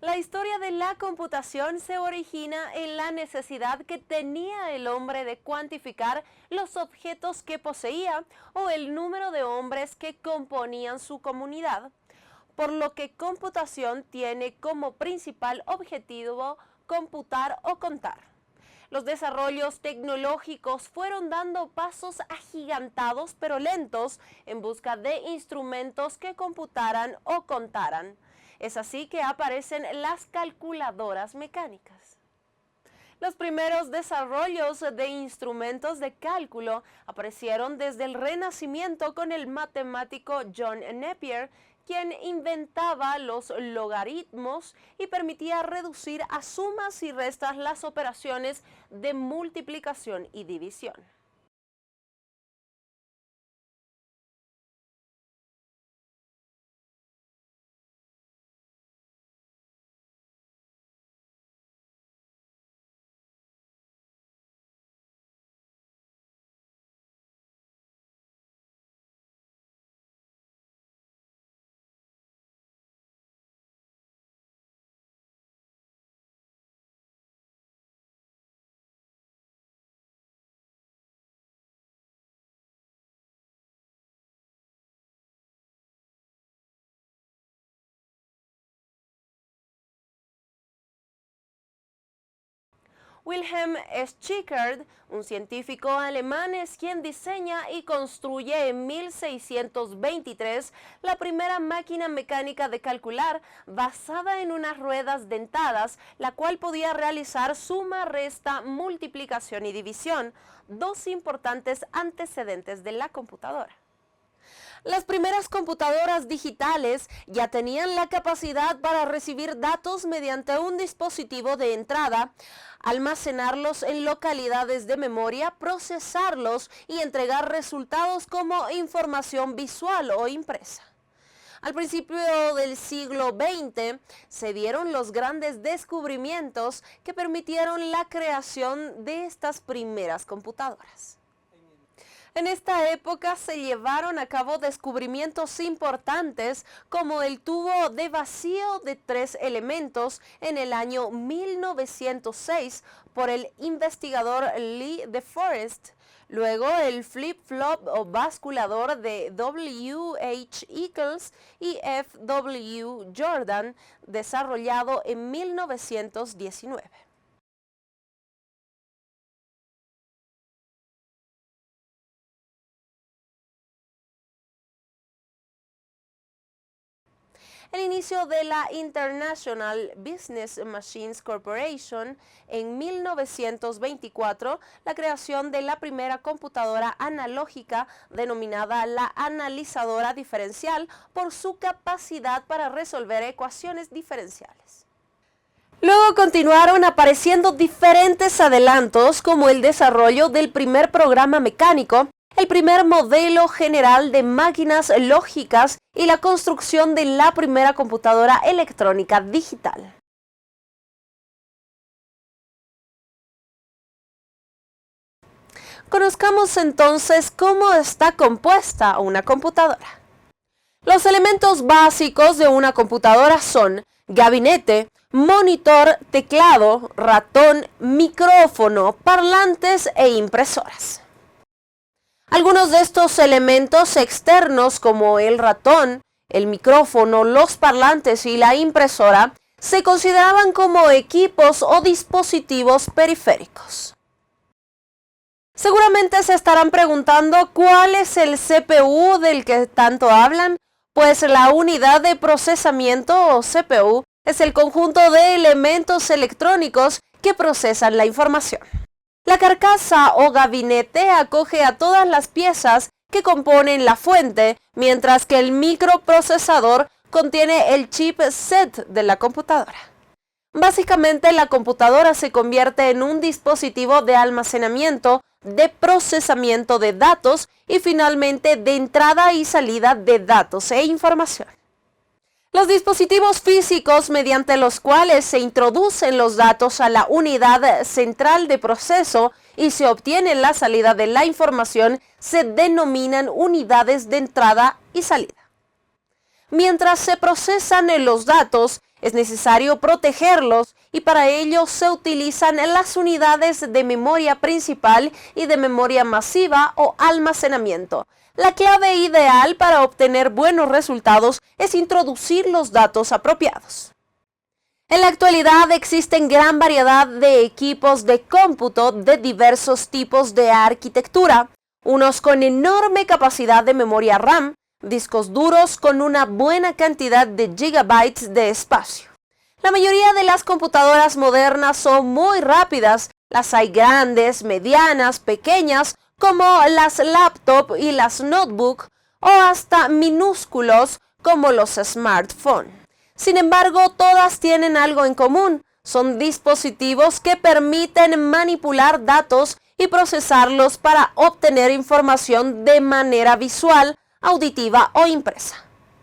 La historia de la computación se origina en la necesidad que tenía el hombre de cuantificar los objetos que poseía o el número de hombres que componían su comunidad, por lo que computación tiene como principal objetivo computar o contar. Los desarrollos tecnológicos fueron dando pasos agigantados pero lentos en busca de instrumentos que computaran o contaran. Es así que aparecen las calculadoras mecánicas. Los primeros desarrollos de instrumentos de cálculo aparecieron desde el Renacimiento con el matemático John Napier, quien inventaba los logaritmos y permitía reducir a sumas y restas las operaciones de multiplicación y división. Wilhelm Schickard, un científico alemán, es quien diseña y construye en 1623 la primera máquina mecánica de calcular basada en unas ruedas dentadas, la cual podía realizar suma, resta, multiplicación y división, dos importantes antecedentes de la computadora. Las primeras computadoras digitales ya tenían la capacidad para recibir datos mediante un dispositivo de entrada, almacenarlos en localidades de memoria, procesarlos y entregar resultados como información visual o impresa. Al principio del siglo XX se dieron los grandes descubrimientos que permitieron la creación de estas primeras computadoras. En esta época se llevaron a cabo descubrimientos importantes como el tubo de vacío de 3 elementos en el año 1906 por el investigador Lee de Forest. Luego el flip-flop o basculador de W. H. Eccles y F. W. Jordan, desarrollado en 1919. El inicio de la International Business Machines Corporation en 1924, la creación de la primera computadora analógica denominada la analizadora diferencial por su capacidad para resolver ecuaciones diferenciales. Luego continuaron apareciendo diferentes adelantos como el desarrollo del primer programa mecánico, el primer modelo general de máquinas lógicas y la construcción de la primera computadora electrónica digital. Conozcamos entonces cómo está compuesta una computadora. Los elementos básicos de una computadora son gabinete, monitor, teclado, ratón, micrófono, parlantes e impresoras. Algunos de estos elementos externos como el ratón, el micrófono, los parlantes y la impresora se consideraban como equipos o dispositivos periféricos. Seguramente se estarán preguntando cuál es el CPU del que tanto hablan, pues la unidad de procesamiento o CPU es el conjunto de elementos electrónicos que procesan la información. La carcasa o gabinete acoge a todas las piezas que componen la fuente, mientras que el microprocesador contiene el chipset de la computadora. Básicamente, la computadora se convierte en un dispositivo de almacenamiento, de procesamiento de datos y finalmente de entrada y salida de datos e información. Los dispositivos físicos mediante los cuales se introducen los datos a la unidad central de proceso y se obtiene la salida de la información se denominan unidades de entrada y salida. Mientras se procesan los datos, Es necesario protegerlos y para ello se utilizan las unidades de memoria principal y de memoria masiva o almacenamiento. La clave ideal para obtener buenos resultados es introducir los datos apropiados. En la actualidad existen gran variedad de equipos de cómputo de diversos tipos de arquitectura, unos con enorme capacidad de memoria RAM, discos duros con una buena cantidad de gigabytes de espacio. La mayoría de las computadoras modernas son muy rápidas, las hay grandes, medianas, pequeñas, como las laptop y las notebook, o hasta minúsculos como los smartphones. Sin embargo, todas tienen algo en común. Son dispositivos que permiten manipular datos y procesarlos para obtener información de manera visual, auditiva o impresa.